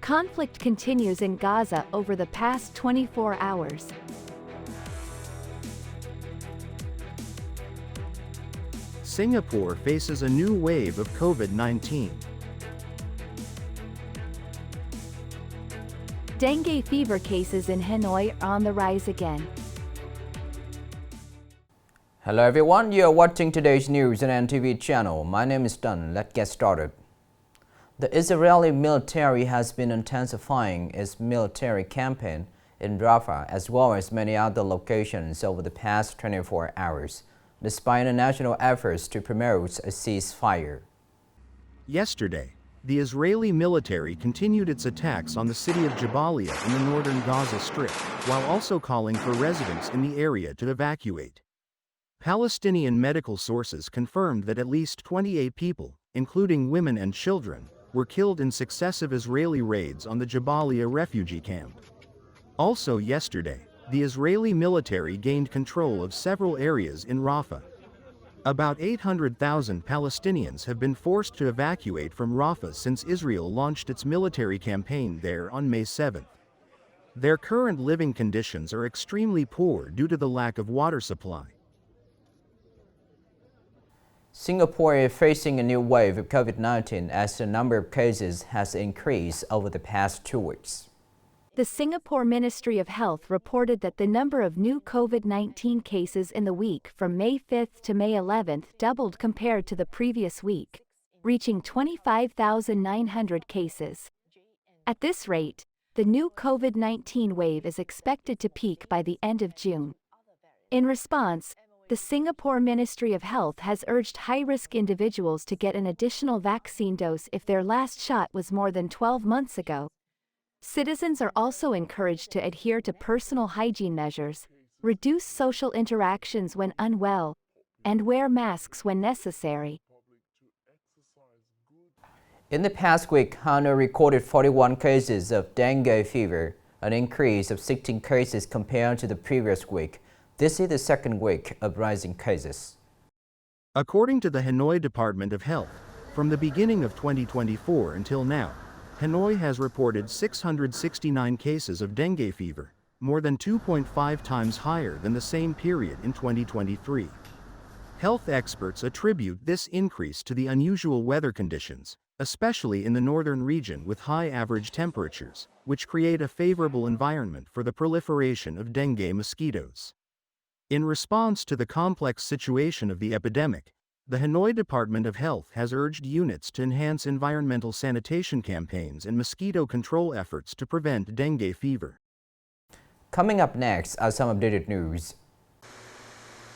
Conflict continues in Gaza over the past 24 hours. Singapore faces a new wave of COVID-19. Dengue fever cases in Hanoi are on the rise again. Hello everyone, you are watching today's news on NTV channel. My name is Tan. Let's get started. The Israeli military has been intensifying its military campaign in Rafah as well as many other locations over the past 24 hours, despite international efforts to promote a ceasefire. Yesterday, the Israeli military continued its attacks on the city of Jabalia in the northern Gaza Strip, while also calling for residents in the area to evacuate. Palestinian medical sources confirmed that at least 28 people, including women and children, were killed in successive Israeli raids on the Jabalia refugee camp. Also yesterday, the Israeli military gained control of several areas in Rafah. About 800,000 Palestinians have been forced to evacuate from Rafah since Israel launched its military campaign there on May 7. Their current living conditions are extremely poor due to the lack of water supply. Singapore is facing a new wave of COVID-19 as the number of cases has increased over the past 2 weeks. The Singapore Ministry of Health reported that the number of new COVID-19 cases in the week from May 5 to May 11 doubled compared to the previous week, reaching 25,900 cases. At this rate, the new COVID-19 wave is expected to peak by the end of June. In response, the Singapore Ministry of Health has urged high-risk individuals to get an additional vaccine dose if their last shot was more than 12 months ago. Citizens are also encouraged to adhere to personal hygiene measures, reduce social interactions when unwell, and wear masks when necessary. In the past week, Hanoi recorded 41 cases of dengue fever, an increase of 16 cases compared to the previous week. This is the second week of rising cases. According to the Hanoi Department of Health, from the beginning of 2024 until now, Hanoi has reported 669 cases of dengue fever, more than 2.5 times higher than the same period in 2023. Health experts attribute this increase to the unusual weather conditions, especially in the northern region with high average temperatures, which create a favorable environment for the proliferation of dengue mosquitoes. In response to the complex situation of the epidemic, the Hanoi Department of Health has urged units to enhance environmental sanitation campaigns and mosquito control efforts to prevent dengue fever. Coming up next are some updated news.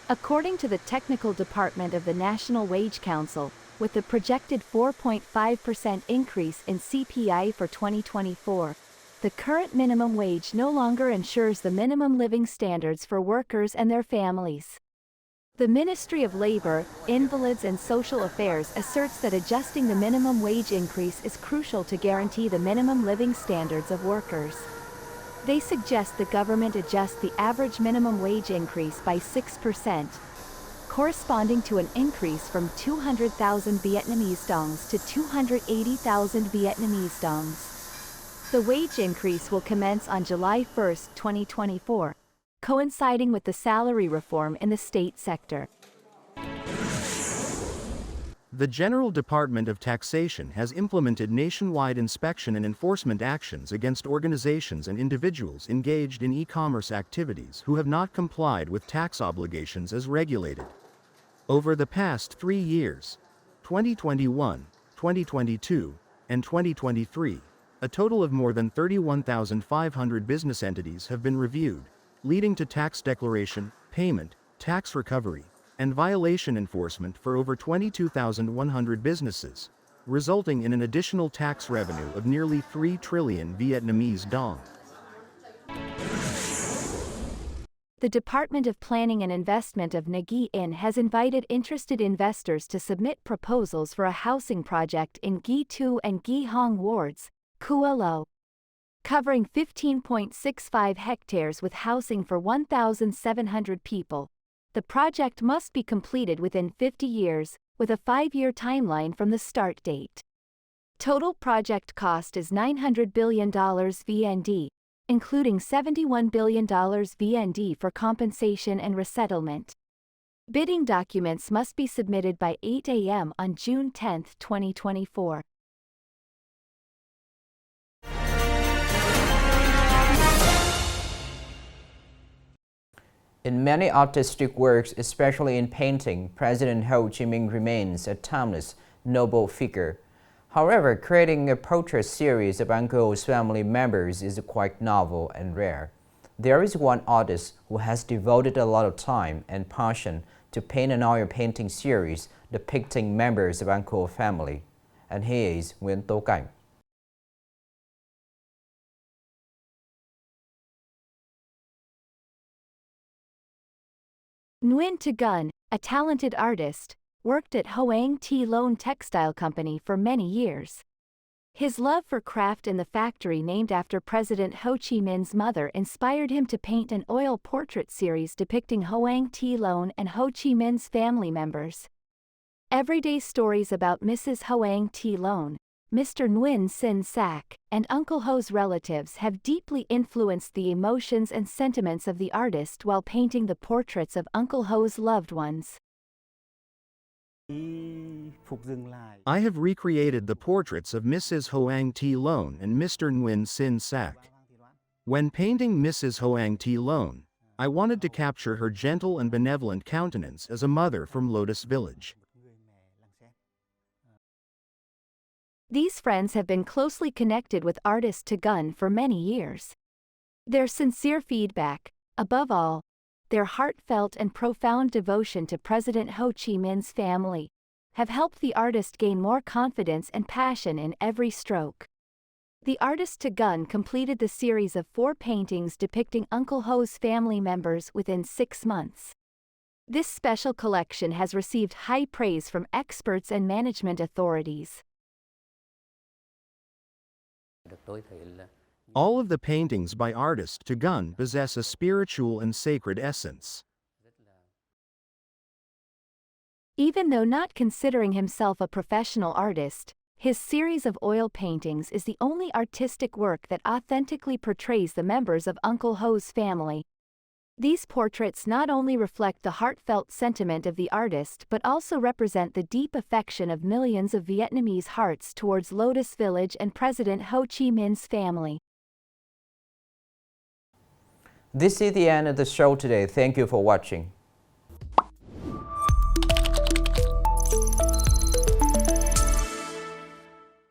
According to the Technical Department of the National Wage Council, with the projected 4.5% increase in CPI for 2024, the current minimum wage no longer ensures the minimum living standards for workers and their families. The Ministry of Labor, Invalids and Social Affairs asserts that adjusting the minimum wage increase is crucial to guarantee the minimum living standards of workers. They suggest the government adjust the average minimum wage increase by 6%, corresponding to an increase from 200,000 Vietnamese dongs to 280,000 Vietnamese dongs. The wage increase will commence on July 1, 2024. Coinciding with the salary reform in the state sector. The General Department of Taxation has implemented nationwide inspection and enforcement actions against organizations and individuals engaged in e-commerce activities who have not complied with tax obligations as regulated. Over the past 3 years, 2021, 2022, and 2023, a total of more than 31,500 business entities have been reviewed, leading to tax declaration, payment, tax recovery, and violation enforcement for over 22,100 businesses, resulting in an additional tax revenue of nearly 3 trillion Vietnamese dong. The Department of Planning and Investment of Nghệ An has invited interested investors to submit proposals for a housing project in Gi Tu and Gi Hong wards, Kua Lo, covering 15.65 hectares with housing for 1,700 people. The project must be completed within 50 years, with a 5-year timeline from the start date. Total project cost is $900 billion VND, including $71 billion VND for compensation and resettlement. Bidding documents must be submitted by 8 a.m. on June 10, 2024. In many artistic works, especially in painting, President Ho Chi Minh remains a timeless, noble figure. However, creating a portrait series of Uncle Ho's family members is quite novel and rare. There is one artist who has devoted a lot of time and passion to paint an oil painting series depicting members of Uncle Ho's family, and he is Nguyễn Thị Minh Khai. Nguyen Thị Minh, a talented artist, worked at Hoang Thi Loan Textile Company for many years. His love for craft and the factory named after President Ho Chi Minh's mother inspired him to paint an oil portrait series depicting Hoang Thi Loan and Ho Chi Minh's family members. Everyday stories about Mrs. Hoang Thi Loan, Mr. Nguyen Sin Sac, and Uncle Ho's relatives have deeply influenced the emotions and sentiments of the artist while painting the portraits of Uncle Ho's loved ones. I have recreated the portraits of Mrs. Hoang Thi Loan and Mr. Nguyen Sin Sac. When painting Mrs. Hoang Thi Loan, I wanted to capture her gentle and benevolent countenance as a mother from Lotus Village. These friends have been closely connected with artist Thị Minh for many years. Their sincere feedback, above all, their heartfelt and profound devotion to President Ho Chi Minh's family, have helped the artist gain more confidence and passion in every stroke. The artist Thị Minh completed the series of 4 paintings depicting Uncle Ho's family members within 6 months. This special collection has received high praise from experts and management authorities. All of the paintings by artist Thị Minh possess a spiritual and sacred essence. Even though not considering himself a professional artist, his series of oil paintings is the only artistic work that authentically portrays the members of Uncle Ho's family. These portraits not only reflect the heartfelt sentiment of the artist but also represent the deep affection of millions of Vietnamese hearts towards Lotus Village and President Ho Chi Minh's family. This is the end of the show today. Thank you for watching.